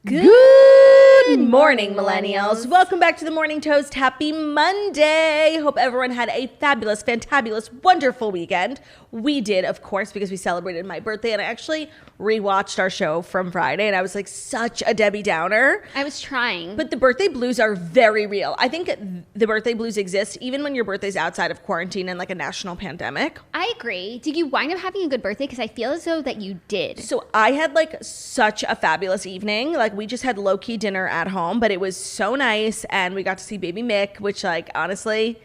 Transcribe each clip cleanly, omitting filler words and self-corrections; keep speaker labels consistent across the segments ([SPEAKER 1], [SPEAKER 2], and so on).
[SPEAKER 1] Good morning, millennials. Welcome back to the Morning Toast. Happy Monday. Hope everyone had a fabulous, fantabulous, wonderful weekend. We did, of course, because we celebrated my birthday, and I actually rewatched our show from Friday, and I was like such a Debbie Downer.
[SPEAKER 2] I was trying.
[SPEAKER 1] But the birthday blues are very real. I think the birthday blues exist even when your birthday's outside of quarantine and like a national pandemic.
[SPEAKER 2] I agree. Did you wind up having a good birthday? Because I feel as though that you did.
[SPEAKER 1] So I had like such a fabulous evening. Like we just had low-key dinner at home, but it was so nice, and we got to see baby Mick, which like honestly,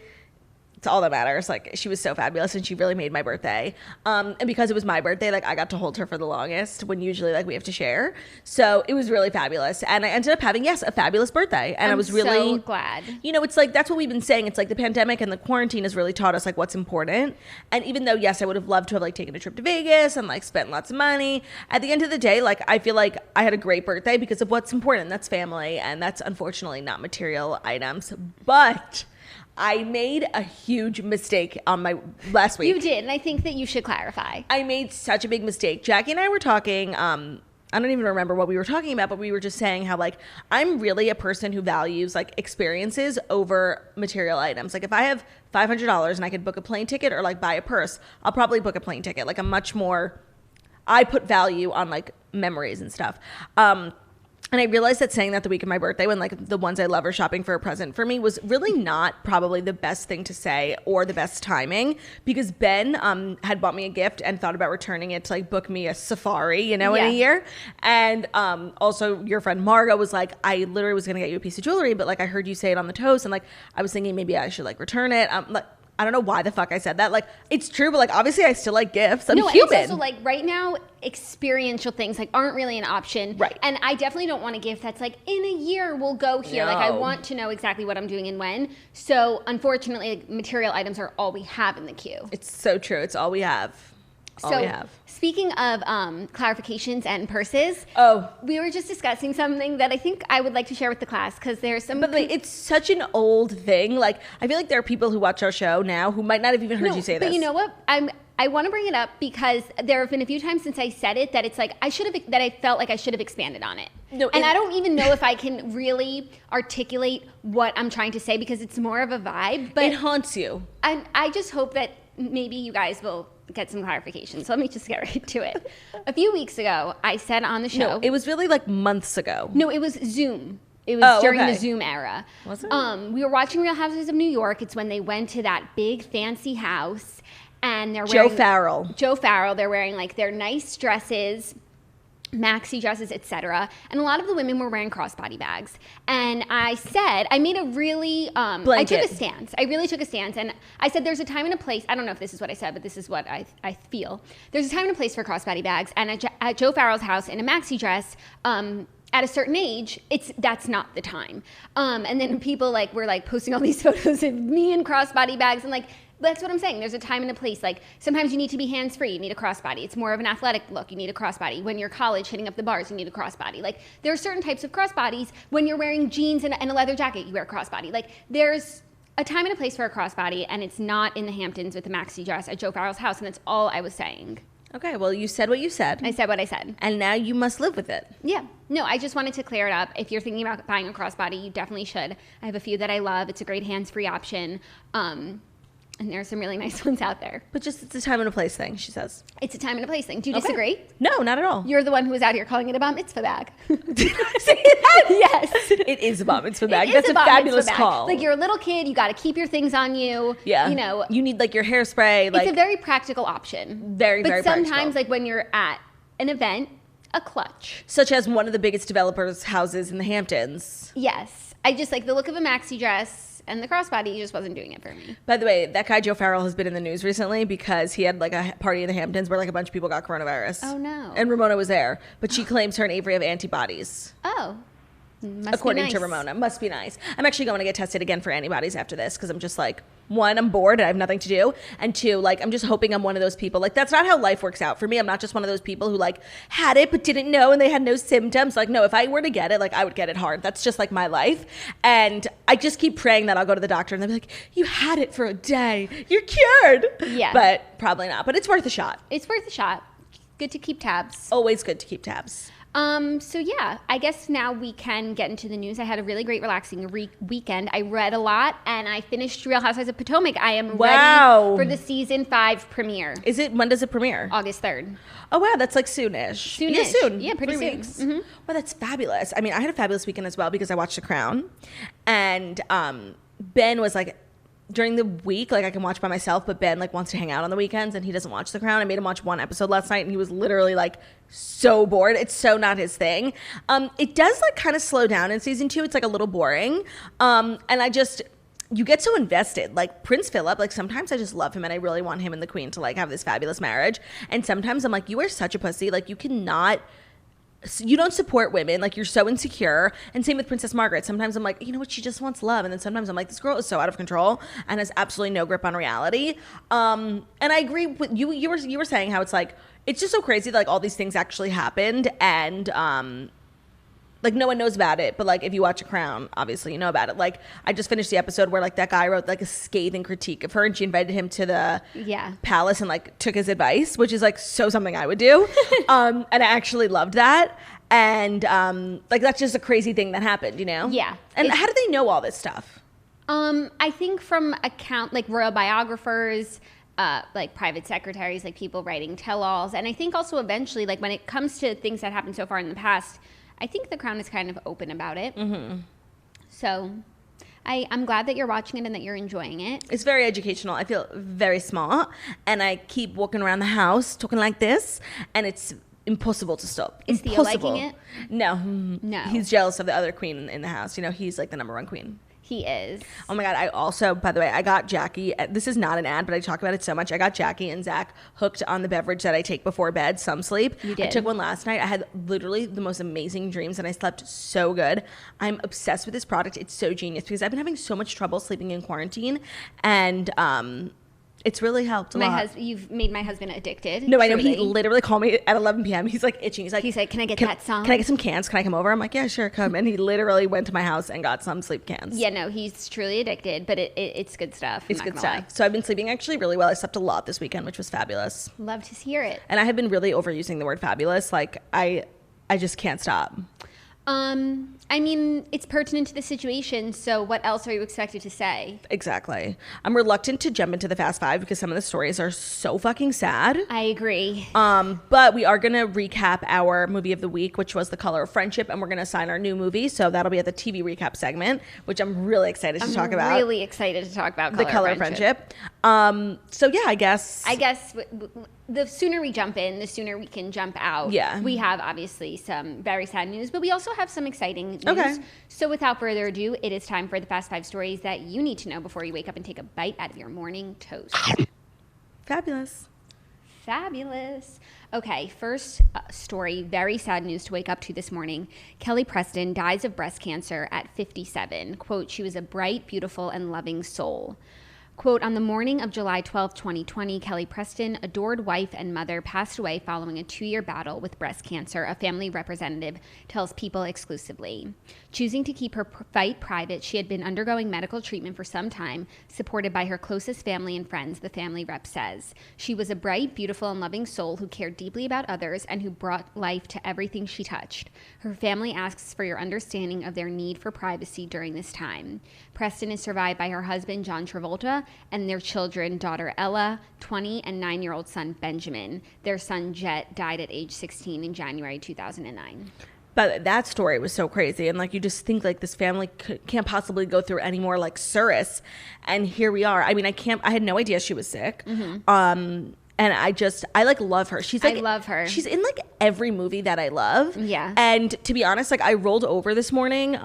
[SPEAKER 1] it's all that matters. Like she was so fabulous, and she really made my birthday. And because it was my birthday, like I got to hold her for the longest when usually like we have to share. So it was really fabulous, and I ended up having a fabulous birthday. And I was really
[SPEAKER 2] so glad.
[SPEAKER 1] You know, it's like that's what we've been saying. It's like the pandemic and the quarantine has really taught us like what's important. And even though yes, I would have loved to have like taken a trip to Vegas and like spent lots of money, at the end of the day, like I feel like I had a great birthday because of what's important. That's family, and that's unfortunately not material items, but I made a huge mistake on my last week.
[SPEAKER 2] You did, and I think that you should clarify.
[SPEAKER 1] I made such a big mistake. Jackie and I were talking, I don't even remember what we were talking about, but we were just saying how like I'm really a person who values like experiences over material items. Like if I have $500 and I could book a plane ticket or like buy a purse, I'll probably book a plane ticket. Like I put value on like memories and stuff. And I realized that saying that the week of my birthday when like the ones I love are shopping for a present for me was really not probably the best thing to say or the best timing, because Ben had bought me a gift and thought about returning it to like book me a safari, you know, in a year. And also your friend Margo was like, I literally was going to get you a piece of jewelry, but like I heard you say it on the toast, and like I was thinking maybe I should like return it. Like I don't know why the fuck I said that. Like, it's true, but like, obviously I still like gifts. I'm human.
[SPEAKER 2] And it's also like right now, experiential things like aren't really an option.
[SPEAKER 1] Right.
[SPEAKER 2] And I definitely don't want a gift that's like, in a year we'll go here.
[SPEAKER 1] No.
[SPEAKER 2] Like I want to know exactly what I'm doing and when. So unfortunately, like, material items are all we have in the queue.
[SPEAKER 1] It's so true. It's all we have.
[SPEAKER 2] Speaking of clarifications and purses, we were just discussing something that I think I would like to share with the class, because there's some.
[SPEAKER 1] But like, it's such an old thing. Like I feel like there are people who watch our show now who might not have even heard you say this.
[SPEAKER 2] But you know what? I want to bring it up because there have been a few times since I said it that it's like I felt like I should have expanded on it. No, and I don't even know if I can really articulate what I'm trying to say, because it's more of a vibe. But
[SPEAKER 1] it haunts you.
[SPEAKER 2] And I just hope that maybe you guys will get some clarification. So let me just get right to it. A few weeks ago, I said on the show.
[SPEAKER 1] No, it was really like months ago.
[SPEAKER 2] No, it was Zoom. It was during the Zoom era.
[SPEAKER 1] Was it?
[SPEAKER 2] We were watching Real Housewives of New York. It's when they went to that big fancy house, and they're wearing Joe Farrell. They're wearing like their nice dresses, maxi dresses, etc. And a lot of the women were wearing crossbody bags. And I made a really, I took a stance. I really took a stance. And I said there's a time and a place. I don't know if this is what I said, but this is what I feel. There's a time and a place for crossbody bags. And at Joe Farrell's house in a maxi dress, at a certain age, that's not the time. And then people were posting all these photos of me in crossbody bags, and that's what I'm saying. There's a time and a place. Like sometimes you need to be hands-free. You need a crossbody. It's more of an athletic look. You need a crossbody. When you're college hitting up the bars, you need a crossbody. Like there are certain types of crossbodies. When you're wearing jeans and a leather jacket, you wear a crossbody. Like there's a time and a place for a crossbody, and it's not in the Hamptons with the maxi dress at Joe Farrell's house, and that's all I was saying.
[SPEAKER 1] Okay, well, you said what you said.
[SPEAKER 2] I said what I said.
[SPEAKER 1] And now you must live with it.
[SPEAKER 2] Yeah. No, I just wanted to clear it up. If you're thinking about buying a crossbody, you definitely should. I have a few that I love. It's a great hands-free option. And there are some really nice ones out there.
[SPEAKER 1] But just it's a time and a place thing, she says.
[SPEAKER 2] It's a time and a place thing. Do you disagree?
[SPEAKER 1] No, not at all.
[SPEAKER 2] You're the one who was out here calling it a bat mitzvah bag.
[SPEAKER 1] Did I say that?
[SPEAKER 2] Yes.
[SPEAKER 1] It is a bat mitzvah bag. That's a fabulous call.
[SPEAKER 2] Like you're a little kid, you got to keep your things on you.
[SPEAKER 1] Yeah.
[SPEAKER 2] You know.
[SPEAKER 1] You need like your hairspray.
[SPEAKER 2] It's a very practical option.
[SPEAKER 1] Very, very practical.
[SPEAKER 2] But sometimes like when you're at an event, a clutch.
[SPEAKER 1] Such as one of the biggest developers' houses in the Hamptons.
[SPEAKER 2] Yes. I just like the look of a maxi dress. And the crossbody just wasn't doing it for me.
[SPEAKER 1] By the way, that guy Joe Farrell has been in the news recently because he had like a party in the Hamptons where like a bunch of people got coronavirus.
[SPEAKER 2] Oh no.
[SPEAKER 1] And Ramona was there, but she claims her and Avery have antibodies.
[SPEAKER 2] Oh.
[SPEAKER 1] According to Ramona. Must be nice. I'm actually going to get tested again for antibodies after this because I'm just like, one, I'm bored and I have nothing to do. And two, like, I'm just hoping I'm one of those people. Like, that's not how life works out. For me, I'm not just one of those people who like had it but didn't know and they had no symptoms. Like, no, if I were to get it, like I would get it hard. That's just like my life. And I just keep praying that I'll go to the doctor and they'll be like, you had it for a day. You're cured.
[SPEAKER 2] Yeah.
[SPEAKER 1] But probably not. But it's worth a shot.
[SPEAKER 2] It's worth a shot. Good to keep tabs.
[SPEAKER 1] Always good to keep tabs.
[SPEAKER 2] So yeah, I guess now we can get into the news. I had a really great relaxing weekend. I read a lot and I finished Real Housewives of Potomac. I am ready for the season 5 premiere.
[SPEAKER 1] When does it premiere?
[SPEAKER 2] August 3rd.
[SPEAKER 1] Oh wow, that's like soonish.
[SPEAKER 2] Soonish.
[SPEAKER 1] Yeah, soon.
[SPEAKER 2] Yeah, pretty
[SPEAKER 1] 3
[SPEAKER 2] soon.
[SPEAKER 1] weeks.
[SPEAKER 2] Mm-hmm.
[SPEAKER 1] Well, that's fabulous. I mean, I had a fabulous weekend as well because I watched The Crown, and Ben was like, during the week, like I can watch by myself, but Ben like wants to hang out on the weekends and he doesn't watch The Crown. I made him watch 1 episode last night and he was literally like so bored. It's so not his thing. It does like kind of slow down in season 2. It's like a little boring. And you get so invested. Like Prince Philip, like sometimes I just love him and I really want him and the Queen to like have this fabulous marriage. And sometimes I'm like, you are such a pussy. Like you don't support women, like you're so insecure. And same with Princess Margaret. Sometimes I'm like, you know what, she just wants love. And then sometimes I'm like, this girl is so out of control and has absolutely no grip on reality. And I agree with you. You were saying how it's like, it's just so crazy that like all these things actually happened and like no one knows about it, but like if you watch a Crown, obviously you know about it. Like I just finished the episode where like that guy wrote like a scathing critique of her and she invited him to the palace and like took his advice, which is like so something I would do. And I actually loved that. And like that's just a crazy thing that happened, you know?
[SPEAKER 2] Yeah.
[SPEAKER 1] And how do they know all this stuff?
[SPEAKER 2] I think from like royal biographers, like private secretaries, like people writing tell-alls. And I think also eventually, like when it comes to things that happened so far in the past, I think The Crown is kind of open about it. Mm-hmm. So I'm glad that you're watching it and that you're enjoying it.
[SPEAKER 1] It's very educational. I feel very smart. And I keep walking around the house talking like this. And it's impossible to stop.
[SPEAKER 2] Is Theo liking it?
[SPEAKER 1] No.
[SPEAKER 2] No.
[SPEAKER 1] He's jealous of the other queen in the house. You know, he's like the number 1 queen.
[SPEAKER 2] He is.
[SPEAKER 1] Oh my God. I also, by the way, I got Jackie. This is not an ad, but I talk about it so much. I got Jackie and Zach hooked on the beverage that I take before bed, Some Sleep.
[SPEAKER 2] You did.
[SPEAKER 1] I took one last night. I had literally the most amazing dreams and I slept so good. I'm obsessed with this product. It's so genius because I've been having so much trouble sleeping in quarantine and, it's really helped a lot.
[SPEAKER 2] You've made my husband addicted.
[SPEAKER 1] No, I know. He literally called me at 11 p.m. He's like itching. He's like,
[SPEAKER 2] can I get that song?
[SPEAKER 1] Can I get some cans? Can I come over? I'm like, yeah, sure, come. And he literally went to my house and got Some Sleep cans.
[SPEAKER 2] Yeah, no, he's truly addicted, but it's good stuff.
[SPEAKER 1] It's good stuff. So I've been sleeping actually really well. I slept a lot this weekend, which was fabulous.
[SPEAKER 2] Love to hear it.
[SPEAKER 1] And I have been really overusing the word fabulous. Like I just can't stop.
[SPEAKER 2] I mean, it's pertinent to the situation, so what else are you expected to say?
[SPEAKER 1] Exactly. I'm reluctant to jump into the Fast Five because some of the stories are so fucking sad.
[SPEAKER 2] I agree.
[SPEAKER 1] But we are going to recap our movie of the week, which was The Color of Friendship, and we're going to assign our new movie, so that'll be at the TV recap segment, which I'm really excited to talk about.
[SPEAKER 2] I'm really excited to talk about
[SPEAKER 1] The Color of Friendship. So yeah, I guess
[SPEAKER 2] the sooner we jump in, the sooner we can jump out.
[SPEAKER 1] Yeah.
[SPEAKER 2] We have obviously some very sad news, but we also have some exciting news.
[SPEAKER 1] Okay.
[SPEAKER 2] So without further ado, it is time for the Fast 5 stories that you need to know before you wake up and take a bite out of your morning toast.
[SPEAKER 1] Fabulous.
[SPEAKER 2] Okay, first story, very sad news to wake up to this morning. Kelly Preston dies of breast cancer at 57. Quote, she was a bright, beautiful, and loving soul. Quote, on the morning of July 12, 2020, Kelly Preston, adored wife and mother, passed away following a 2-year battle with breast cancer, a family representative tells People exclusively. Choosing to keep her fight private, she had been undergoing medical treatment for some time, supported by her closest family and friends, the family rep says. She was a bright, beautiful, and loving soul who cared deeply about others and who brought life to everything she touched. Her family asks for your understanding of their need for privacy during this time. Preston is survived by her husband, John Travolta, and their children, daughter Ella, 20, and 9-year-old son, Benjamin. Their son, Jet, died at age 16 in January 2009.
[SPEAKER 1] But that story was so crazy. And like, you just think like this family can't possibly go through any more like Cirrus. And here we are. I mean, I had no idea she was sick. Mm-hmm. And I like love her. I
[SPEAKER 2] love her.
[SPEAKER 1] She's in like every movie that I love.
[SPEAKER 2] Yeah.
[SPEAKER 1] And to be honest, like I rolled over this morning,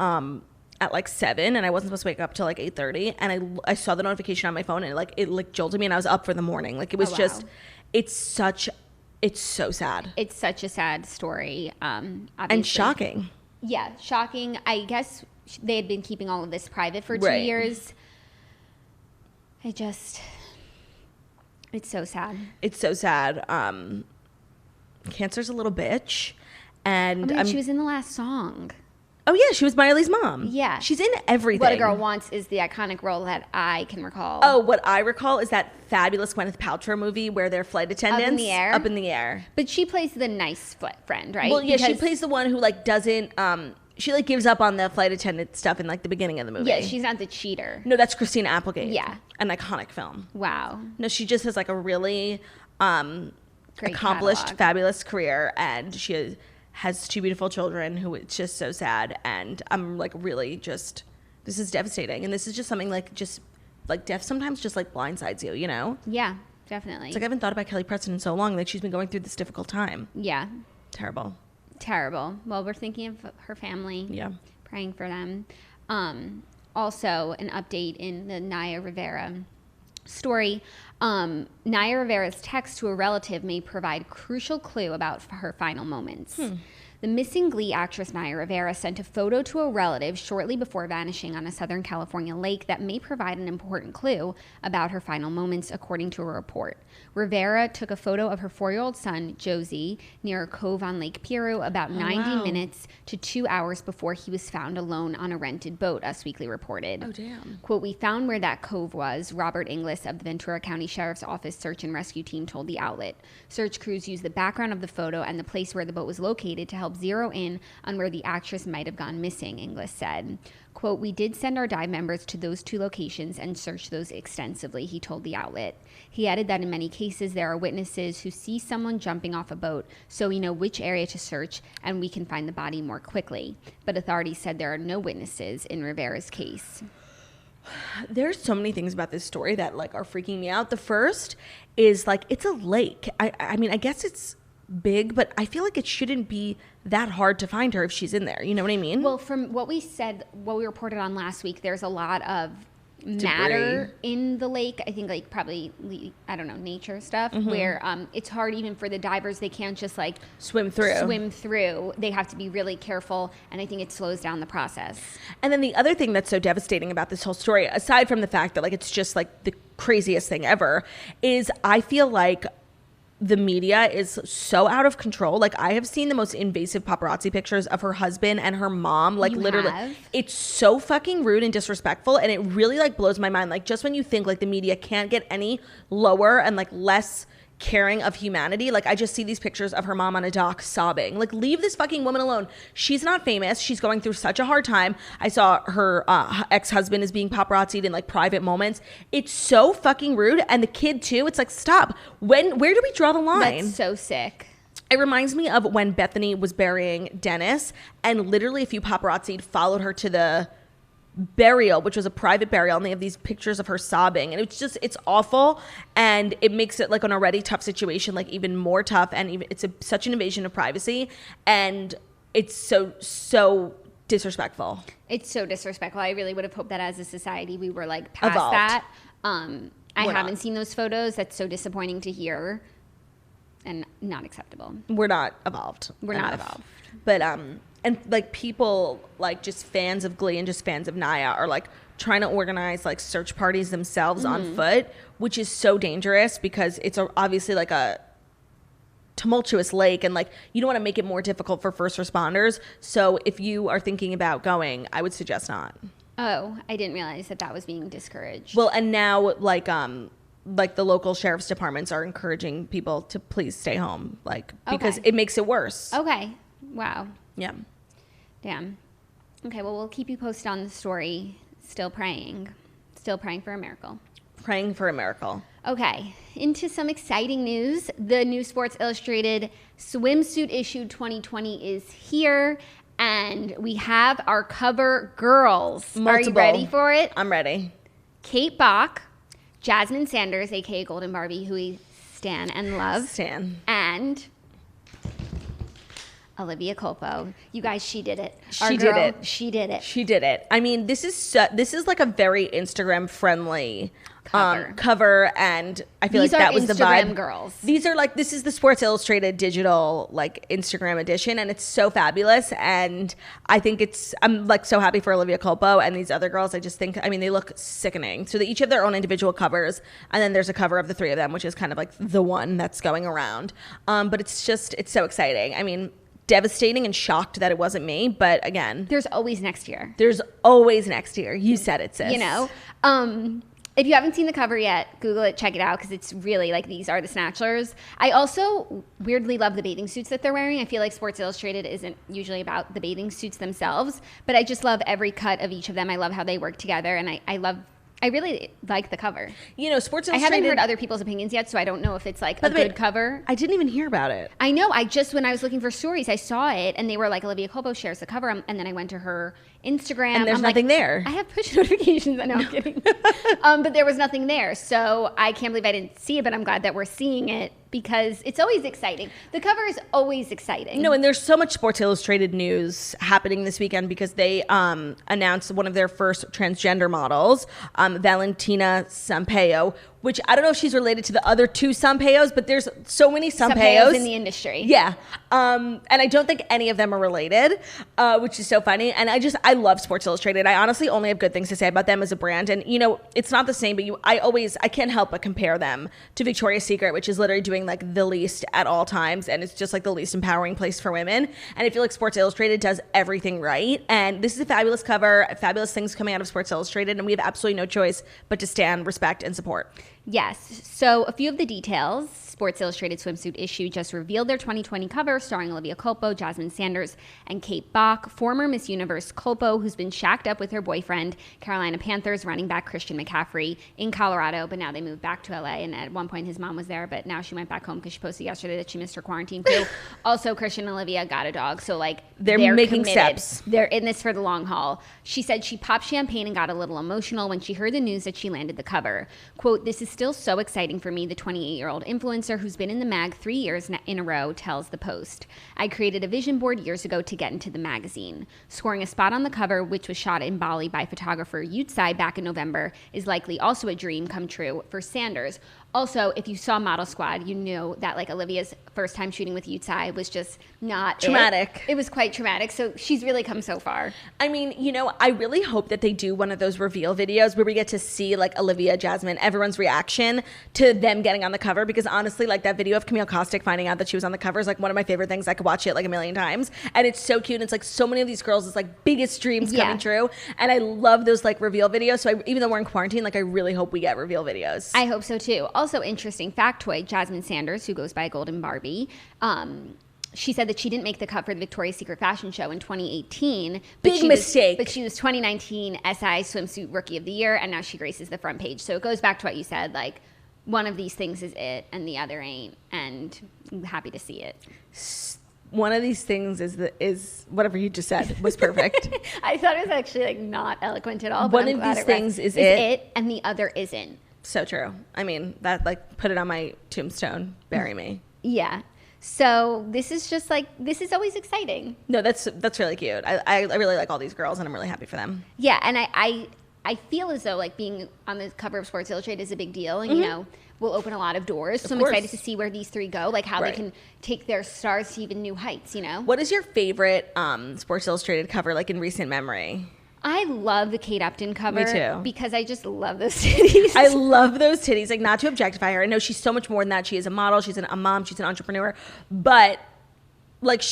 [SPEAKER 1] at like 7 and I wasn't supposed to wake up till like 8:30 and I saw the notification on my phone and it jolted me and I was up for the morning. Like it was it's so sad.
[SPEAKER 2] It's such a sad story. Obviously.
[SPEAKER 1] And shocking.
[SPEAKER 2] Yeah, shocking. I guess they had been keeping all of this private for 2 years. It's so sad. It's so sad.
[SPEAKER 1] Cancer's a little bitch. And
[SPEAKER 2] she was in the last song.
[SPEAKER 1] Oh, yeah, she was Miley's mom.
[SPEAKER 2] Yeah.
[SPEAKER 1] She's in everything.
[SPEAKER 2] What a Girl Wants is the iconic role that I can recall.
[SPEAKER 1] Oh, what I recall is that fabulous Gwyneth Paltrow movie where they're flight attendants.
[SPEAKER 2] Up in the
[SPEAKER 1] air.
[SPEAKER 2] But she plays the nice friend, right?
[SPEAKER 1] Well, yeah, she plays the one who, like, doesn't, she, like, gives up on the flight attendant stuff in, like, the beginning of the movie.
[SPEAKER 2] Yeah, she's not the cheater.
[SPEAKER 1] No, that's Christina Applegate.
[SPEAKER 2] Yeah.
[SPEAKER 1] An iconic film.
[SPEAKER 2] Wow.
[SPEAKER 1] No, she just has, like, a really accomplished,
[SPEAKER 2] catalog.
[SPEAKER 1] Fabulous career, and she has 2 beautiful children who it's just so sad, and I'm like really just, this is devastating, and this is just something like just like death sometimes just like blindsides you, you know?
[SPEAKER 2] Yeah, definitely.
[SPEAKER 1] It's like I haven't thought about Kelly Preston in so long, like she's been going through this difficult time.
[SPEAKER 2] Yeah.
[SPEAKER 1] Terrible.
[SPEAKER 2] Well, we're thinking of her family.
[SPEAKER 1] Yeah.
[SPEAKER 2] Praying for them. Also, an update in the Naya Rivera story. Naya Rivera's text to a relative may provide crucial clue about her final moments. The missing Glee actress Naya Rivera sent a photo to a relative shortly before vanishing on a Southern California lake that may provide an important clue about her final moments, according to a report. Rivera took a photo of her 4-year-old son, Josie, near a cove on Lake Piru about 90 minutes to 2 hours before he was found alone on a rented boat, Us Weekly reported.
[SPEAKER 1] Oh, damn.
[SPEAKER 2] Quote, "We found where that cove was," Robert Inglis of the Ventura County Sheriff's Office search and rescue team told the outlet. Search crews used the background of the photo and the place where the boat was located to help zero in on where the actress might have gone missing, Inglis said. Quote, "We did send our dive members to those 2 locations and search those extensively," he told the outlet. He added that in many cases there are witnesses who see someone jumping off a boat, so we know which area to search and we can find the body more quickly. But authorities said there are no witnesses in Rivera's case.
[SPEAKER 1] There's so many things about this story that like are freaking me out. The first is like it's a lake. I mean, I guess it's big, but I feel like it shouldn't be that hard to find her if she's in there. You know what I mean?
[SPEAKER 2] Well, from what we reported on last week, there's a lot of matter in the lake. I think like probably, I don't know, nature stuff where it's hard even for the divers. They can't just like swim through. They have to be really careful, and I think it slows down the process.
[SPEAKER 1] And then the other thing that's so devastating about this whole story, aside from the fact that like it's just like the craziest thing ever, is I feel like the media is so out of control. Like I have seen the most invasive paparazzi pictures of her husband and her mom. Like literally, it's so fucking rude and disrespectful. And it really like blows my mind. Like just when you think like the media can't get any lower and like less caring of humanity, like I just see these pictures of her mom on a dock sobbing. Like leave this fucking woman alone. She's not famous. She's going through such a hard time. I saw her ex-husband is being paparazzied in like private moments. It's so fucking rude. And the kid too. It's like, stop. Where do we draw the line?
[SPEAKER 2] That's so sick.
[SPEAKER 1] It reminds me of when Bethany was burying Dennis, and literally a few paparazzi followed her to the burial, which was a private burial, and they have these pictures of her sobbing, and it's awful, and it makes it like an already tough situation like even more tough, and even it's such an invasion of privacy, and it's so disrespectful. It's so disrespectful.
[SPEAKER 2] I really would have hoped that as a society we were like past
[SPEAKER 1] evolved.
[SPEAKER 2] That. I haven't seen those photos. That's so disappointing to hear, and not acceptable.
[SPEAKER 1] We're not evolved. But and like people like just fans of Glee and just fans of Naya are like trying to organize like search parties themselves on foot, which is so dangerous because it's obviously like a tumultuous lake, and like you don't want to make it more difficult for first responders. So if you are thinking about going, I would suggest not.
[SPEAKER 2] Oh, I didn't realize that was being discouraged.
[SPEAKER 1] Well, and now like the local sheriff's departments are encouraging people to please stay home, like because it makes it worse.
[SPEAKER 2] Okay. Wow.
[SPEAKER 1] Yeah.
[SPEAKER 2] Damn. Okay, well, we'll keep you posted on the story. Still praying for a miracle.
[SPEAKER 1] Praying for a miracle.
[SPEAKER 2] Okay, into some exciting news. The new Sports Illustrated Swimsuit issue 2020 is here, and we have our cover girls.
[SPEAKER 1] Multiple.
[SPEAKER 2] Are you ready for it?
[SPEAKER 1] I'm ready.
[SPEAKER 2] Kate Bach, Jasmine Sanders, a.k.a. Golden Barbie, who we stan and love. And Olivia Culpo. You guys, she did it. She did it.
[SPEAKER 1] I mean, this is like a very Instagram friendly cover, and I feel like that was the vibe.
[SPEAKER 2] Instagram girls.
[SPEAKER 1] These are like, this is the Sports Illustrated digital like Instagram edition, and it's so fabulous, and I think I'm like so happy for Olivia Culpo and these other girls. I just think, I mean, they look sickening. So they each have their own individual covers, and then there's a cover of the 3 of them, which is kind of like the one that's going around. But it's so exciting. I mean, devastating and shocked that it wasn't me. But again,
[SPEAKER 2] there's always next year.
[SPEAKER 1] There's always next year. You said it, sis.
[SPEAKER 2] You know? If you haven't seen the cover yet, Google it, check it out, because it's really like, these are the Snatchlers. I also weirdly love the bathing suits that they're wearing. I feel like Sports Illustrated isn't usually about the bathing suits themselves, but I just love every cut of each of them. I love how they work together, and I really like the cover.
[SPEAKER 1] You know, Sports Illustrated...
[SPEAKER 2] I haven't heard other people's opinions yet, so I don't know if it's like a good cover.
[SPEAKER 1] I didn't even hear about it.
[SPEAKER 2] I know. When I was looking for stories, I saw it, and they were like, Olivia Colbo shares the cover, and then I went to her Instagram.
[SPEAKER 1] And there's nothing there.
[SPEAKER 2] I have push notifications. I know, I'm kidding. But there was nothing there. So I can't believe I didn't see it, but I'm glad that we're seeing it, because it's always exciting. The cover is always exciting.
[SPEAKER 1] No, and there's so much Sports Illustrated news happening this weekend, because they announced one of their first transgender models, Valentina Sampaio, which I don't know if she's related to the other two Sampaios, but there's so many Sampaios
[SPEAKER 2] in the industry.
[SPEAKER 1] Yeah. And I don't think any of them are related, which is so funny. And I love Sports Illustrated. I honestly only have good things to say about them as a brand. And, you know, it's not the same, but I can't help but compare them to Victoria's Secret, which is literally doing like the least at all times. And it's just like the least empowering place for women. And I feel like Sports Illustrated does everything right. And this is a fabulous cover, fabulous things coming out of Sports Illustrated. And we have absolutely no choice but to stand, respect, and support.
[SPEAKER 2] Yes. So a few of the details. Sports Illustrated swimsuit issue just revealed their 2020 cover, starring Olivia Culpo, Jasmine Sanders, and Kate Bach. Former Miss Universe Culpo, who's been shacked up with her boyfriend, Carolina Panthers running back Christian McCaffrey, in Colorado, but now they moved back to LA. And at one point his mom was there, but now she went back home because she posted yesterday that she missed her quarantine crew. Also, Christian and Olivia got a dog, so like
[SPEAKER 1] they're making
[SPEAKER 2] committed.
[SPEAKER 1] Steps.
[SPEAKER 2] They're in this for the long haul. She said she popped champagne and got a little emotional when she heard the news that she landed the cover. Quote, "This is still so exciting for me," the 28-year-old influencer who's been in the mag 3 years in a row tells the Post. "I created a vision board years ago to get into the magazine. Scoring a spot on the cover, which was shot in Bali by photographer Yutsai back in November, is likely also a dream come true for Sanders." Also, if you saw Model Squad, you knew that like Olivia's first time shooting with Yutsai was just not
[SPEAKER 1] traumatic.
[SPEAKER 2] It was quite traumatic. So she's really come so far.
[SPEAKER 1] I mean, you know, I really hope that they do one of those reveal videos where we get to see like Olivia, Jasmine, everyone's reaction to them getting on the cover, because honestly, like that video of Camille Kostick finding out that she was on the cover is like one of my favorite things. I could watch it like a million times, and it's so cute. And it's like so many of these girls, it's like biggest dreams coming true, and I love those like reveal videos. So even though we're in quarantine, like I really hope we get reveal videos.
[SPEAKER 2] I hope so too. Also, interesting factoid, Jasmine Sanders, who goes by Golden Barbie, she said that she didn't make the cut for the Victoria's Secret fashion show in 2018.
[SPEAKER 1] Big mistake.
[SPEAKER 2] But she was 2019 SI Swimsuit Rookie of the Year, and now she graces the front page. So it goes back to what you said, like one of these things is it and the other ain't, and I'm happy to see it.
[SPEAKER 1] One of these things is whatever you just said was perfect.
[SPEAKER 2] I thought it was actually like not eloquent at all. But
[SPEAKER 1] one of these things is it,
[SPEAKER 2] and the other isn't.
[SPEAKER 1] So true. I mean, that like put it on my tombstone. Bury me.
[SPEAKER 2] Yeah. So this is just like, this is always exciting.
[SPEAKER 1] No, that's really cute. I really like all these girls, and I'm really happy for them.
[SPEAKER 2] Yeah, and I feel as though like being on the cover of Sports Illustrated is a big deal, and you know, will open a lot of doors. So I'm excited to see where these three go, like how they can take their stars to even new heights, you know?
[SPEAKER 1] What is your favorite Sports Illustrated cover, like in recent memory?
[SPEAKER 2] I love the Kate Upton cover.
[SPEAKER 1] Me too.
[SPEAKER 2] Because I just love those titties.
[SPEAKER 1] I love those titties. Like, not to objectify her. I know she's so much more than that. She is a model. She's a mom. She's an entrepreneur. But, like,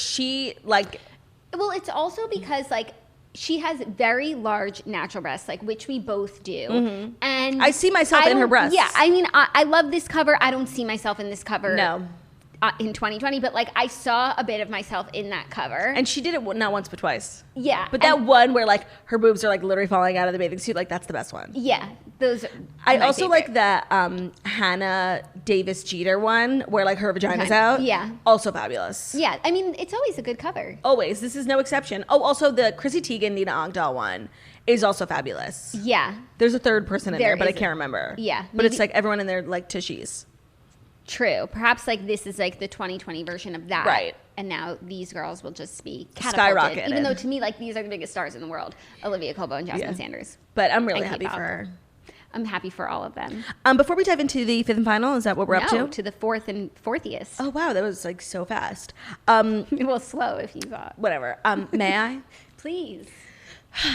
[SPEAKER 1] well,
[SPEAKER 2] it's also because, like, she has very large natural breasts, like, which we both do. Mm-hmm. And
[SPEAKER 1] I see myself in her breasts.
[SPEAKER 2] Yeah, I mean, I love this cover. I don't see myself in this cover.
[SPEAKER 1] No.
[SPEAKER 2] In 2020, but like I saw a bit of myself in that cover,
[SPEAKER 1] and she did it not once but twice.
[SPEAKER 2] Yeah,
[SPEAKER 1] but that one where like her boobs are like literally falling out of the bathing suit, like that's the best one.
[SPEAKER 2] Yeah, those.
[SPEAKER 1] I also like that Hannah Davis Jeter one where like her vagina's out.
[SPEAKER 2] Yeah,
[SPEAKER 1] also fabulous.
[SPEAKER 2] Yeah, I mean it's always a good cover.
[SPEAKER 1] Always, this is no exception. Oh, also the Chrissy Teigen Nina Ogdahl one is also fabulous.
[SPEAKER 2] Yeah,
[SPEAKER 1] there's a third person in there, but I can't remember.
[SPEAKER 2] Yeah,
[SPEAKER 1] but it's like everyone in there like tushies.
[SPEAKER 2] True. Perhaps like this is like the 2020 version of that.
[SPEAKER 1] Right.
[SPEAKER 2] And now these girls will just be catapulted.
[SPEAKER 1] Skyrocketed.
[SPEAKER 2] Even though to me, like these are the biggest stars in the world. Olivia Colbo and Jasmine Sanders.
[SPEAKER 1] But I'm really happy for her.
[SPEAKER 2] I'm happy for all of them.
[SPEAKER 1] Before we dive into the fifth and final, is that what we're up to?
[SPEAKER 2] No, to the fourth and fourthiest.
[SPEAKER 1] Oh, wow. That was like so fast.
[SPEAKER 2] Well, slow if you thought.
[SPEAKER 1] Whatever. May I?
[SPEAKER 2] Please.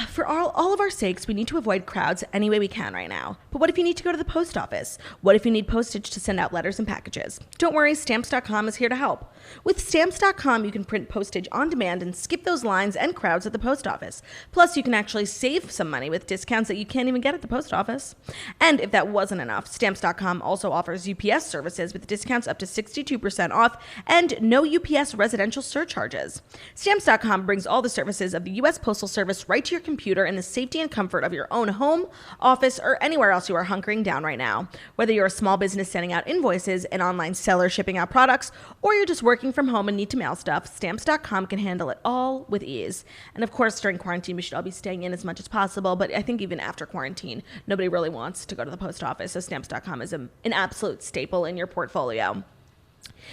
[SPEAKER 1] For all of our sakes, we need to avoid crowds any way we can right now. But what if you need to go to the post office? What if you need postage to send out letters and packages? Don't worry, Stamps.com is here to help. With Stamps.com, you can print postage on demand and skip those lines and crowds at the post office. Plus, you can actually save some money with discounts that you can't even get at the post office. And if that wasn't enough, Stamps.com also offers UPS services with discounts up to 62% off and no UPS residential surcharges. Stamps.com brings all the services of the U.S. Postal Service right to your computer in the safety and comfort of your own home, office, or anywhere else you are hunkering down right now. Whether you're a small business sending out invoices, an online seller shipping out products, or you're just working from home and need to mail stuff, Stamps.com can handle it all with ease. And of course, during quarantine, we should all be staying in as much as possible, but I think even after quarantine, nobody really wants to go to the post office, so Stamps.com is an absolute staple in your portfolio.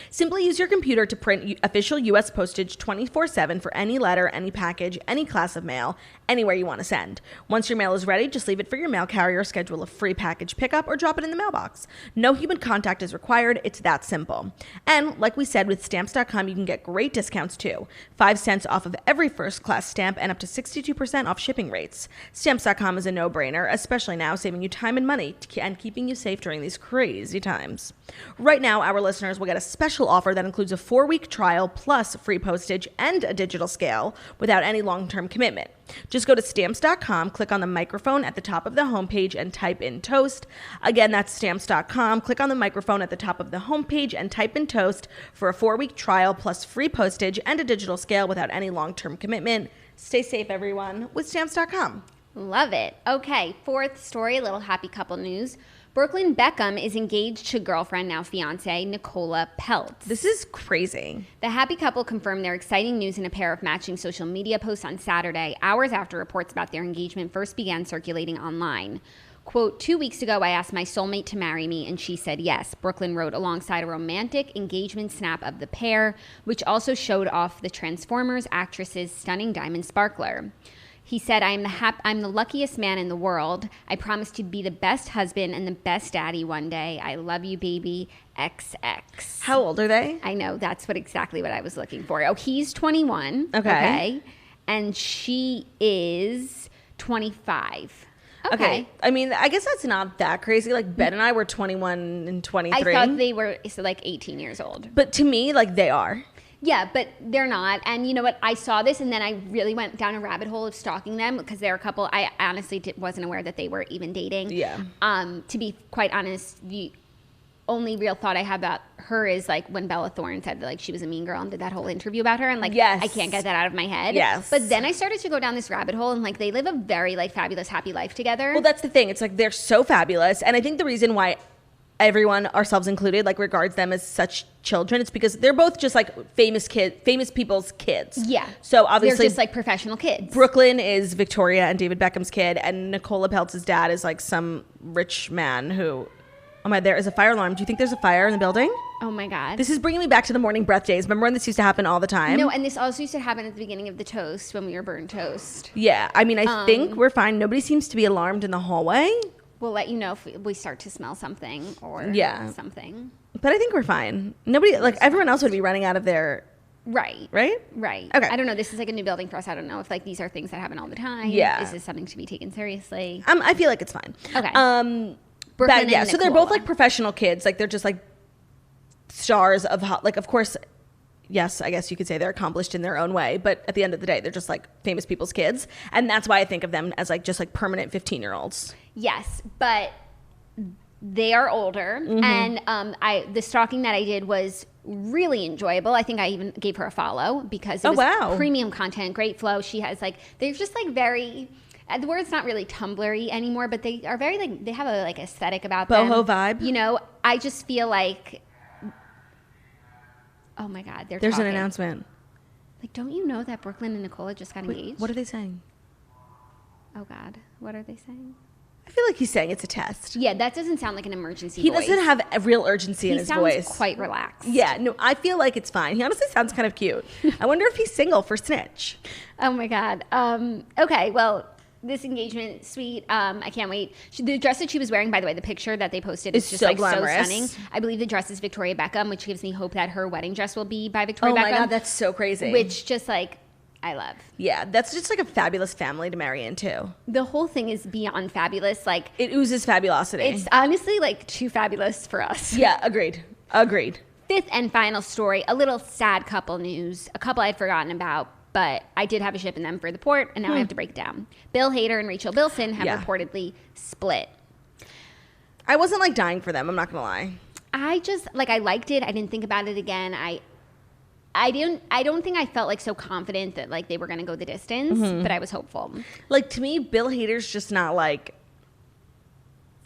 [SPEAKER 1] Simply use your computer to print official U.S. postage 24/7 for any letter, any package, any class of mail, anywhere you want to send. Once your mail is ready, just leave it for your mail carrier, schedule a free package pickup, or drop it in the mailbox. No human contact is required. It's that simple. And like we said, with Stamps.com, you can get great discounts too. 5 cents off of every first-class stamp and up to 62% off shipping rates. Stamps.com is a no-brainer, especially now, saving you time and money and keeping you safe during these crazy times. Right now, our listeners will get a special offer that includes a 4-week trial plus free postage and a digital scale without any long-term commitment. Just go to Stamps.com, click on the microphone at the top of the homepage and type in toast. Again, that's Stamps.com. Click on the microphone at the top of the homepage and type in toast for a 4-week trial plus free postage and a digital scale without any long-term commitment. Stay safe, everyone, with Stamps.com.
[SPEAKER 2] Love it. Okay, fourth story, a little happy couple news. Brooklyn Beckham is engaged to girlfriend, now fiance, Nicola Peltz.
[SPEAKER 1] This is crazy.
[SPEAKER 2] The happy couple confirmed their exciting news in a pair of matching social media posts on Saturday, hours after reports about their engagement first began circulating online. Quote, 2 weeks ago, I asked my soulmate to marry me, and she said yes, Brooklyn wrote alongside a romantic engagement snap of the pair, which also showed off the Transformers actress's stunning diamond sparkler. He said, I'm the luckiest man in the world. I promise to be the best husband and the best daddy one day. I love you, baby. XX.
[SPEAKER 1] How old are they?
[SPEAKER 2] I know. That's exactly what I was looking for. Oh, he's 21.
[SPEAKER 1] Okay.
[SPEAKER 2] And she is 25. Okay.
[SPEAKER 1] I mean, I guess that's not that crazy. Like, Ben and I were 21 and 23.
[SPEAKER 2] I thought they were like 18 years old.
[SPEAKER 1] But to me, like, they are.
[SPEAKER 2] Yeah, but they're not. And you know what? I saw this and then I really went down a rabbit hole of stalking them because they're a couple. I honestly wasn't aware that they were even dating.
[SPEAKER 1] Yeah.
[SPEAKER 2] To be quite honest, the only real thought I have about her is like when Bella Thorne said that like she was a mean girl and did that whole interview about her. And like,
[SPEAKER 1] yes.
[SPEAKER 2] I can't get that out of my head.
[SPEAKER 1] Yes.
[SPEAKER 2] But then I started to go down this rabbit hole and like they live a very like fabulous, happy life together.
[SPEAKER 1] Well, that's the thing. It's like they're so fabulous. And I think the reason why everyone, ourselves included, like regards them as such children, it's because they're both just like famous people's kids.
[SPEAKER 2] Yeah.
[SPEAKER 1] So obviously
[SPEAKER 2] they're just like professional kids.
[SPEAKER 1] Brooklyn is Victoria and David Beckham's kid, and Nicola Peltz's dad is like some rich man who, oh my, there is a fire alarm. Do you think there's a fire in the building?
[SPEAKER 2] Oh my God.
[SPEAKER 1] This is bringing me back to the morning breath days. Remember when this used to happen all the time?
[SPEAKER 2] No, and this also used to happen at the beginning of the toast when we were burnt toast.
[SPEAKER 1] Yeah. I mean, I think we're fine. Nobody seems to be alarmed in the hallway.
[SPEAKER 2] We'll let you know if we start to smell something or something.
[SPEAKER 1] But I think we're fine. Nobody, like everyone else would be running out of their...
[SPEAKER 2] Right.
[SPEAKER 1] Right?
[SPEAKER 2] Right.
[SPEAKER 1] Okay.
[SPEAKER 2] I don't know. This is like a new building for us. I don't know if like these are things that happen all the time.
[SPEAKER 1] Yeah.
[SPEAKER 2] Is this something to be taken seriously?
[SPEAKER 1] I feel like it's fine.
[SPEAKER 2] Okay.
[SPEAKER 1] But yeah, so they're both like professional kids. Like they're just like stars of, like of course... Yes, I guess you could say they're accomplished in their own way, but at the end of the day, they're just like famous people's kids. And that's why I think of them as like just like permanent 15-year-olds.
[SPEAKER 2] Yes, but they are older. Mm-hmm. And the stalking that I did was really enjoyable. I think I even gave her a follow because it was premium content, great flow. She has like, they're just like very... The word's not really Tumblr-y anymore, but they are very like, they have a like aesthetic about them.
[SPEAKER 1] Boho vibe.
[SPEAKER 2] You know, I just feel like... Oh my God, there's
[SPEAKER 1] talking. An announcement.
[SPEAKER 2] Like, don't you know that Brooklyn and Nicola just got engaged?
[SPEAKER 1] What are they saying?
[SPEAKER 2] Oh God, what are they saying?
[SPEAKER 1] I feel like he's saying it's a test.
[SPEAKER 2] Yeah, that doesn't sound like an emergency
[SPEAKER 1] voice.
[SPEAKER 2] He
[SPEAKER 1] doesn't have a real urgency in his voice.
[SPEAKER 2] He sounds quite relaxed.
[SPEAKER 1] Yeah, no, I feel like it's fine. He honestly sounds kind of cute. I wonder if he's single for Snitch.
[SPEAKER 2] Oh my God. Okay, well... This engagement suite, I can't wait. The dress that she was wearing, by the way, the picture that they posted is just so like glamorous. So stunning. I believe the dress is Victoria Beckham, which gives me hope that her wedding dress will be by Victoria Beckham.
[SPEAKER 1] Oh my God, that's so crazy.
[SPEAKER 2] Which just like, I love.
[SPEAKER 1] Yeah, that's just like a fabulous family to marry into.
[SPEAKER 2] The whole thing is beyond fabulous. Like,
[SPEAKER 1] it oozes fabulosity.
[SPEAKER 2] It's honestly like too fabulous for us.
[SPEAKER 1] Yeah, agreed.
[SPEAKER 2] Fifth and final story, a little sad couple news. A couple I'd forgotten about, but I did have a ship in them for the port, and now I have to break it down. Bill Hader and Rachel Bilson have reportedly split.
[SPEAKER 1] I wasn't like dying for them, I'm not gonna lie.
[SPEAKER 2] I just I liked it. I didn't think about it again. I don't think I felt like so confident that like they were gonna go the distance, but I was hopeful.
[SPEAKER 1] Like, to me, Bill Hader's just not like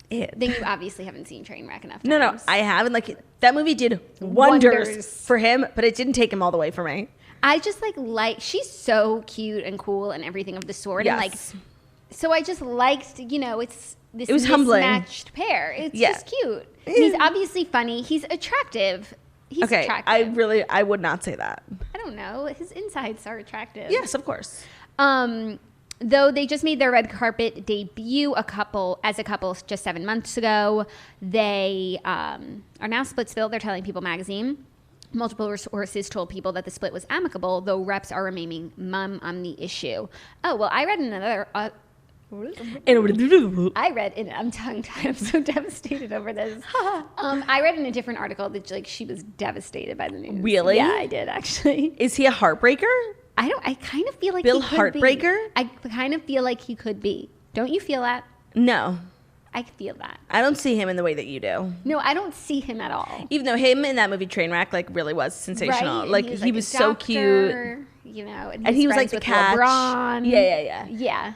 [SPEAKER 1] it.
[SPEAKER 2] Then you obviously haven't seen Trainwreck enough times.
[SPEAKER 1] No, I haven't. Like, that movie did wonders for him, but it didn't take him all the way for me.
[SPEAKER 2] I just like she's so cute and cool and everything of the sort.
[SPEAKER 1] Yes.
[SPEAKER 2] And so I just liked, it's this mismatched pair. It's just cute. And he's obviously funny. He's attractive.
[SPEAKER 1] I would not say that.
[SPEAKER 2] I don't know. His insides are attractive.
[SPEAKER 1] Yes, of course.
[SPEAKER 2] Though they just made their red carpet debut as a couple just 7 months ago. They are now Splitsville. They're telling People magazine. Multiple sources told People that the split was amicable, though reps are remaining mum on the issue. Oh, well, I read another... I'm tongue-tied. I'm so devastated over this. I read in a different article that she was devastated by the news.
[SPEAKER 1] Really?
[SPEAKER 2] Yeah, I did, actually.
[SPEAKER 1] Is he a heartbreaker?
[SPEAKER 2] I kind of feel like
[SPEAKER 1] Bill
[SPEAKER 2] he could
[SPEAKER 1] Heartbreaker?
[SPEAKER 2] be. I kind of feel like he could be. Don't you feel that?
[SPEAKER 1] No.
[SPEAKER 2] I feel that.
[SPEAKER 1] I don't see him in the way that you do.
[SPEAKER 2] No, I don't see him at all.
[SPEAKER 1] Even though him in that movie Trainwreck really was sensational.
[SPEAKER 2] Right?
[SPEAKER 1] Like, he was so cute.
[SPEAKER 2] And
[SPEAKER 1] he was like the catch.
[SPEAKER 2] LeBron.
[SPEAKER 1] Yeah.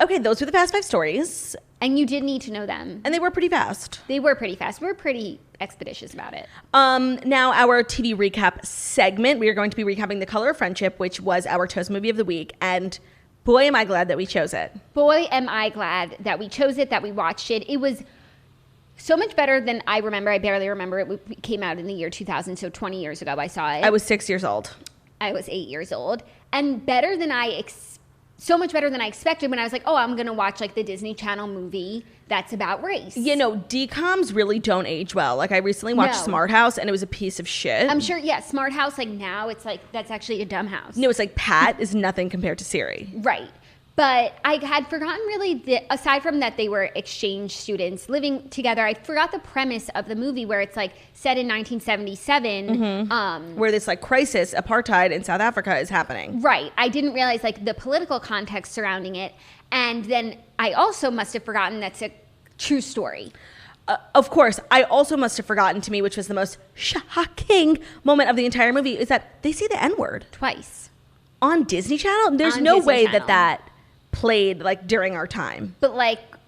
[SPEAKER 1] Okay, those were the past 5 stories.
[SPEAKER 2] And you did need to know them.
[SPEAKER 1] And they were pretty fast.
[SPEAKER 2] We're pretty expeditious about it.
[SPEAKER 1] Now our TV recap segment, we are going to be recapping The Color of Friendship, which was our chosen movie of the week. And boy, am I glad that we chose it.
[SPEAKER 2] Boy, am I glad that we chose it, that we watched it. It was so much better than I remember. I barely remember it. It came out in the year 2000, so 20 years ago I saw it.
[SPEAKER 1] I was 6 years old.
[SPEAKER 2] I was 8 years old. And better than so much better than I expected when I was like, oh, I'm going to watch the Disney Channel movie that's about race.
[SPEAKER 1] DComs really don't age well. I recently watched Smart House and it was a piece of shit.
[SPEAKER 2] I'm sure, Smart House, now it's that's actually a dumb house.
[SPEAKER 1] No, it's Pat is nothing compared to Siri.
[SPEAKER 2] Right. But I had forgotten really, aside from that they were exchange students living together, I forgot the premise of the movie where it's set in 1977.
[SPEAKER 1] Where this crisis, apartheid in South Africa is happening.
[SPEAKER 2] Right. I didn't realize the political context surrounding it. And then I also must have forgotten that's a true story.
[SPEAKER 1] Of course. I also must have forgotten, to me, which was the most shocking moment of the entire movie, is that they say the N-word.
[SPEAKER 2] Twice.
[SPEAKER 1] On Disney Channel? There's no way that played during our time.
[SPEAKER 2] But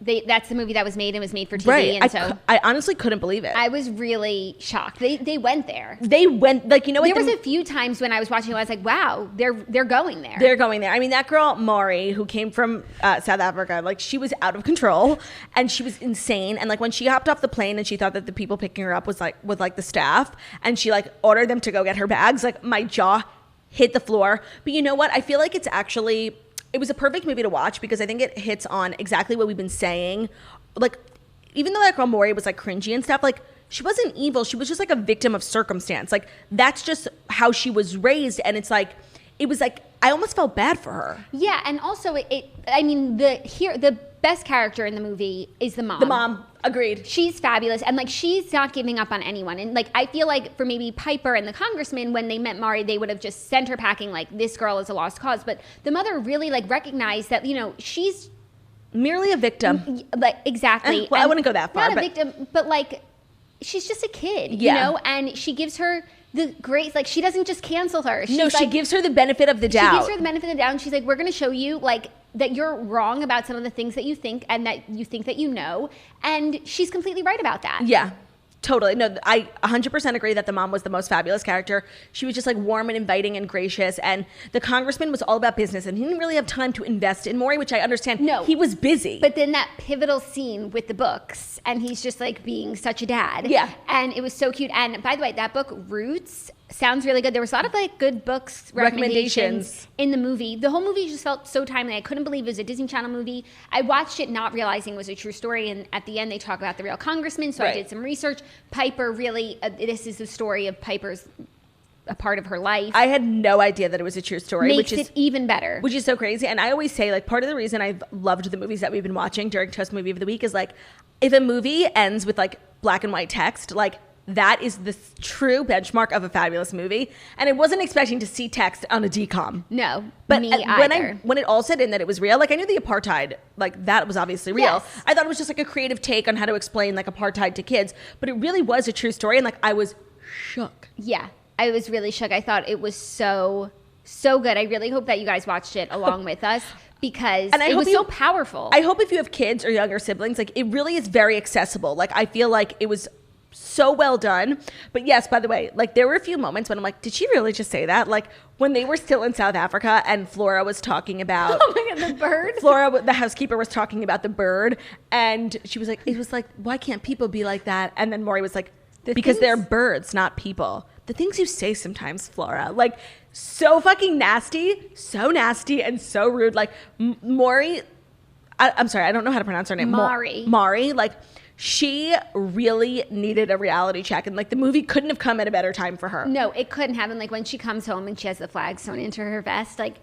[SPEAKER 2] that's the movie that was made and was made for TV.
[SPEAKER 1] Right.
[SPEAKER 2] And
[SPEAKER 1] I honestly couldn't believe it.
[SPEAKER 2] I was really shocked. They went there.
[SPEAKER 1] They went what?
[SPEAKER 2] There was a few times when I was watching it, I was like, wow, they're going there.
[SPEAKER 1] They're going there. I mean, that girl, Maury, who came from South Africa, she was out of control and she was insane. And when she hopped off the plane and she thought that the people picking her up was with the staff and she ordered them to go get her bags, my jaw hit the floor. But you know what? I feel like it was a perfect movie to watch because I think it hits on exactly what we've been saying. Even though that girl Maury was cringy and stuff, she wasn't evil. She was just a victim of circumstance. That's just how she was raised. And it's it was I almost felt bad for her.
[SPEAKER 2] Yeah. And also the best character in the movie is the mom.
[SPEAKER 1] The mom. Agreed.
[SPEAKER 2] She's fabulous. And she's not giving up on anyone. And I feel for maybe Piper and the congressman, when they met Maury, they would have just sent her packing this girl is a lost cause. But the mother really recognized that, she's
[SPEAKER 1] merely a victim.
[SPEAKER 2] Exactly.
[SPEAKER 1] Well, I wouldn't go that far.
[SPEAKER 2] Not a victim, but she's just a kid, and she gives her the grace. She doesn't just cancel her.
[SPEAKER 1] She gives her the benefit of the doubt.
[SPEAKER 2] She gives her the benefit of the doubt, and she's we're going to show you that you're wrong about some of the things that you think and that you think that you know. And she's completely right about that.
[SPEAKER 1] Yeah, totally. No, I 100% agree that the mom was the most fabulous character. She was just warm and inviting and gracious. And the congressman was all about business and he didn't really have time to invest in Maury, which I understand.
[SPEAKER 2] No.
[SPEAKER 1] He was busy.
[SPEAKER 2] But then that pivotal scene with the books and he's just being such a dad.
[SPEAKER 1] Yeah.
[SPEAKER 2] And it was so cute. And by the way, that book, Roots, sounds really good. There was a lot of good books recommendations in the movie. The whole movie just felt so timely. I couldn't believe it was a Disney Channel movie. I watched it not realizing it was a true story, and at the end they talk about the real congressman, so I did some research. Piper really, this is the story of Piper's a part of her life.
[SPEAKER 1] I had no idea that it was a true story.
[SPEAKER 2] Makes it even better.
[SPEAKER 1] Which is so crazy. And I always say, like, part of the reason I've loved the movies that we've been watching during Toast Movie of the Week is, like, if a movie ends with, like, black and white text, like, that is the true benchmark of a fabulous movie. And I wasn't expecting to see text on a DCOM.
[SPEAKER 2] No,
[SPEAKER 1] but
[SPEAKER 2] me either.
[SPEAKER 1] When it all set in that it was real, like, I knew the apartheid, like, that was obviously real.
[SPEAKER 2] Yes.
[SPEAKER 1] I thought it was just, like, a creative take on how to explain, like, apartheid to kids. But it really was a true story. And, like, I was shook.
[SPEAKER 2] Yeah, I was really shook. I thought it was so good. I really hope that you guys watched it along with us, because it was so powerful.
[SPEAKER 1] I hope if you have kids or younger siblings, like, it really is very accessible. Like, I feel like it was so well done. But yes, by the way, like, there were a few moments when I'm like, did she really just say that? Like, when they were still in South Africa and Flora was talking about
[SPEAKER 2] oh my God, the bird.
[SPEAKER 1] Flora, the housekeeper, was talking about the bird, and she was like, it was like, why can't people be like that? And then Maury was like, because they're birds, not people. The things you say sometimes, Flora, like, so fucking nasty, and so rude. Like, Maury, I'm sorry, I don't know how to pronounce her name. Maury, like, she really needed a reality check, and, like, the movie couldn't have come at a better time for her.
[SPEAKER 2] No, it couldn't have. And, like, when she comes home and she has the flag sewn into her vest, like,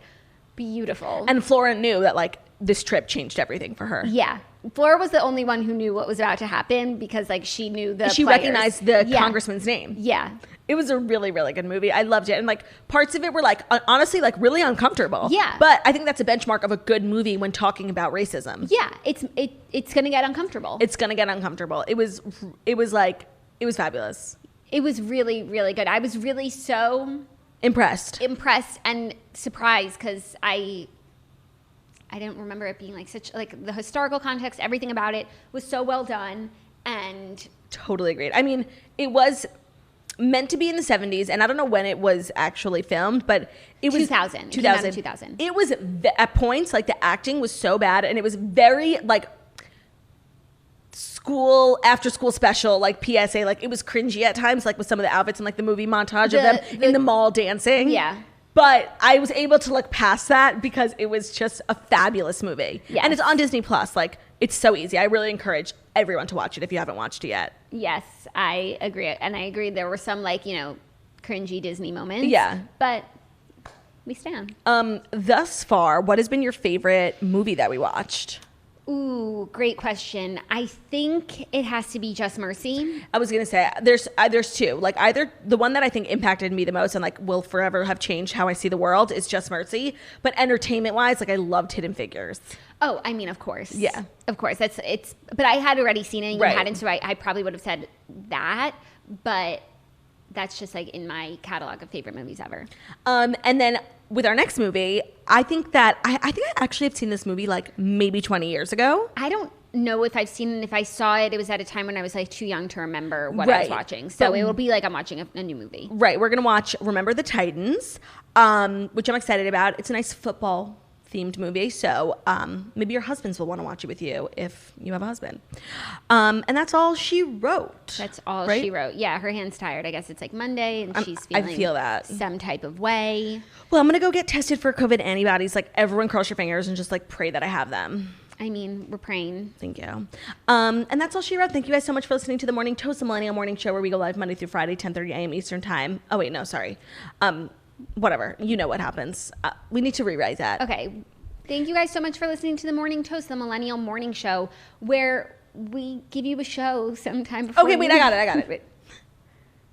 [SPEAKER 2] beautiful.
[SPEAKER 1] And Flora knew that, like, this trip changed everything for her.
[SPEAKER 2] Yeah. Flora was the only one who knew what was about to happen, because, like, she knew
[SPEAKER 1] she
[SPEAKER 2] players.
[SPEAKER 1] Recognized the congressman's name.
[SPEAKER 2] Yeah.
[SPEAKER 1] It was a really, really good movie. I loved it. And, like, parts of it were, like, honestly, like, really uncomfortable.
[SPEAKER 2] Yeah.
[SPEAKER 1] But I think that's a benchmark of a good movie when talking about racism.
[SPEAKER 2] Yeah. It's going to get uncomfortable.
[SPEAKER 1] It's going to get uncomfortable. It was fabulous.
[SPEAKER 2] It was really, really good. I was really so
[SPEAKER 1] impressed
[SPEAKER 2] and surprised, because I didn't remember it being, like, such, like, the historical context, everything about it was so well done. And
[SPEAKER 1] totally agreed. I mean, it was meant to be in the 70s, and I don't know when it was actually filmed, but it was
[SPEAKER 2] 2000.
[SPEAKER 1] 2000. It was at points, like, the acting was so bad, and it was very, like, after school special, like, PSA, like, it was cringy at times, like, with some of the outfits and, like, the movie montage of them in the mall dancing.
[SPEAKER 2] Yeah.
[SPEAKER 1] But I was able to look past that because it was just a fabulous movie.
[SPEAKER 2] Yes.
[SPEAKER 1] And it's on Disney Plus. Like, it's so easy. I really encourage everyone to watch it if you haven't watched it yet.
[SPEAKER 2] Yes, I agree. And I agree there were some, like, you know, cringy Disney moments.
[SPEAKER 1] Yeah.
[SPEAKER 2] But we stand.
[SPEAKER 1] Thus far, what has been your favorite movie that we watched?
[SPEAKER 2] Ooh, great question. I think it has to be Just Mercy.
[SPEAKER 1] I was gonna say there's two. Like, either the one that I think impacted me the most and, like, will forever have changed how I see the world is Just Mercy. But entertainment wise, like, I loved Hidden Figures.
[SPEAKER 2] Oh, I mean, of course.
[SPEAKER 1] Yeah,
[SPEAKER 2] of course. But I had already seen it, and you
[SPEAKER 1] right.
[SPEAKER 2] hadn't, so I probably would have said that. But that's just, like, in my catalog of favorite movies ever.
[SPEAKER 1] And then with our next movie, I think that I think I actually have seen this movie, like, maybe 20 years ago.
[SPEAKER 2] I don't know if I've seen it. If I saw it, it was at a time when I was, like, too young to remember what I was watching. So it will be like I'm watching a new movie.
[SPEAKER 1] Right. We're going to watch Remember the Titans, which I'm excited about. It's a nice football themed movie, so maybe your husbands will want to watch it with you if you have a husband. And that's all she wrote.
[SPEAKER 2] That's all
[SPEAKER 1] right?
[SPEAKER 2] she wrote. Yeah, her hand's tired. I guess it's, like, Monday, and she's feeling
[SPEAKER 1] I feel that.
[SPEAKER 2] some type of way.
[SPEAKER 1] Well, I'm gonna go get tested for COVID antibodies. Like, everyone cross your fingers and just, like, pray that I have them.
[SPEAKER 2] I mean, we're praying.
[SPEAKER 1] Thank you. And that's all she wrote. Thank you guys so much for listening to the Morning Toast, the Millennial Morning Show, where we go live Monday through Friday, 10:30 a.m. Eastern Time. Oh wait, no, sorry. Whatever. You know what happens. We need to rewrite that.
[SPEAKER 2] Okay. Thank you guys so much for listening to the Morning Toast, the Millennial Morning Show, where we give you a show sometime before.
[SPEAKER 1] Okay, wait, I got it. Wait.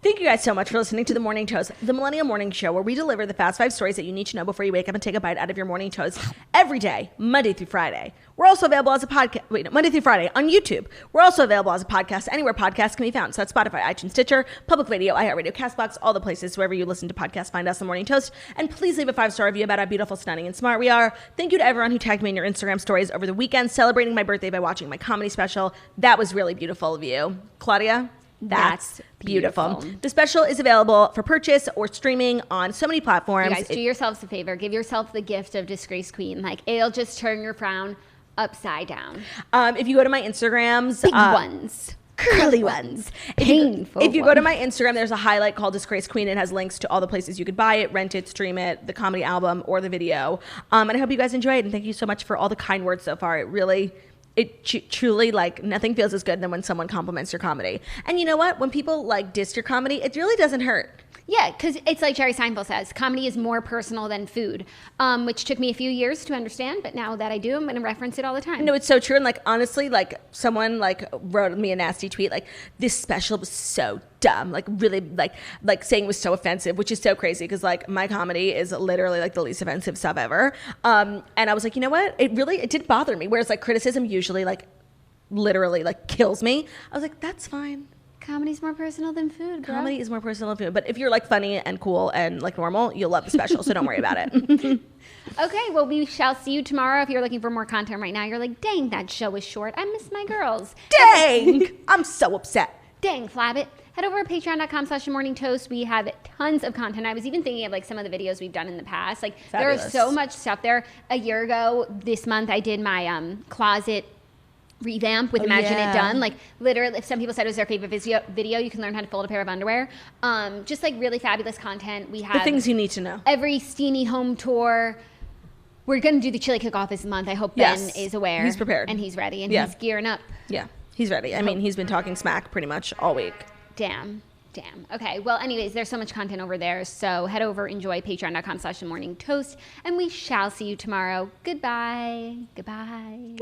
[SPEAKER 1] Thank you guys so much for listening to the Morning Toast, the Millennial Morning Show, where we deliver the fast 5 stories that you need to know before you wake up and take a bite out of your morning toast every day, Monday through Friday. We're also available as a podcast, Monday through Friday on YouTube. We're also available as a podcast anywhere podcasts can be found. So that's Spotify, iTunes, Stitcher, Public Radio, iHeartRadio, CastBox, all the places wherever you listen to podcasts, find us the Morning Toast. And please leave a 5-star review about how beautiful, stunning, and smart we are. Thank you to everyone who tagged me in your Instagram stories over the weekend, celebrating my birthday by watching my comedy special. That was really beautiful of you. Claudia? That's beautiful. The special is available for purchase or streaming on so many platforms.
[SPEAKER 2] You guys, do yourselves a favor. Give yourself the gift of Disgrace Queen. Like, it'll just turn your frown upside down.
[SPEAKER 1] If you go to my Instagrams.
[SPEAKER 2] Big ones.
[SPEAKER 1] Curly ones.
[SPEAKER 2] Painful
[SPEAKER 1] If you go to my Instagram, there's a highlight called Disgrace Queen. It has links to all the places you could buy it, rent it, stream it, the comedy album, or the video. And I hope you guys enjoy it. And thank you so much for all the kind words so far. It truly, like, nothing feels as good than when someone compliments your comedy. And you know what? When people, like, diss your comedy, it really doesn't hurt.
[SPEAKER 2] Yeah, because it's like Jerry Seinfeld says, comedy is more personal than food, which took me a few years to understand, but now that I do, I'm going to reference it all the time.
[SPEAKER 1] No, it's so true. And like, honestly, like someone like wrote me a nasty tweet, like this special was so dumb, like really like saying it was so offensive, which is so crazy because like my comedy is literally like the least offensive stuff ever. And I was like, you know what? It did bother me. Whereas like criticism usually like literally like kills me. I was like, that's fine.
[SPEAKER 2] Comedy's more personal than food, girl.
[SPEAKER 1] Comedy is more personal than food. But if you're like funny and cool and like normal, you'll love the special. So don't worry about it.
[SPEAKER 2] Okay, well, we shall see you tomorrow. If you're looking for more content right now, you're like, dang, that show was short. I miss my girls.
[SPEAKER 1] Dang! I'm so upset.
[SPEAKER 2] Dang, Flabbit. Head over to patreon.com/morningtoast. We have tons of content. I was even thinking of like some of the videos we've done in the past. Like
[SPEAKER 1] Fabulous.
[SPEAKER 2] There's so much stuff there. A year ago this month, I did my closet revamp with Imagine It Done. Like literally, if some people said it was their favorite video, you can learn how to fold a pair of underwear. Just like really fabulous content. We have
[SPEAKER 1] the things you need to know.
[SPEAKER 2] Every steamy home tour. We're going to do the chili cook-off this month. I hope Ben is aware.
[SPEAKER 1] He's prepared.
[SPEAKER 2] And he's ready. And he's gearing up.
[SPEAKER 1] Yeah, he's ready. I mean, he's been talking smack pretty much all week.
[SPEAKER 2] Damn. Okay. Well, anyways, there's so much content over there. So head over, enjoy patreon.com/morningtoast. And we shall see you tomorrow. Goodbye.
[SPEAKER 1] Goodbye.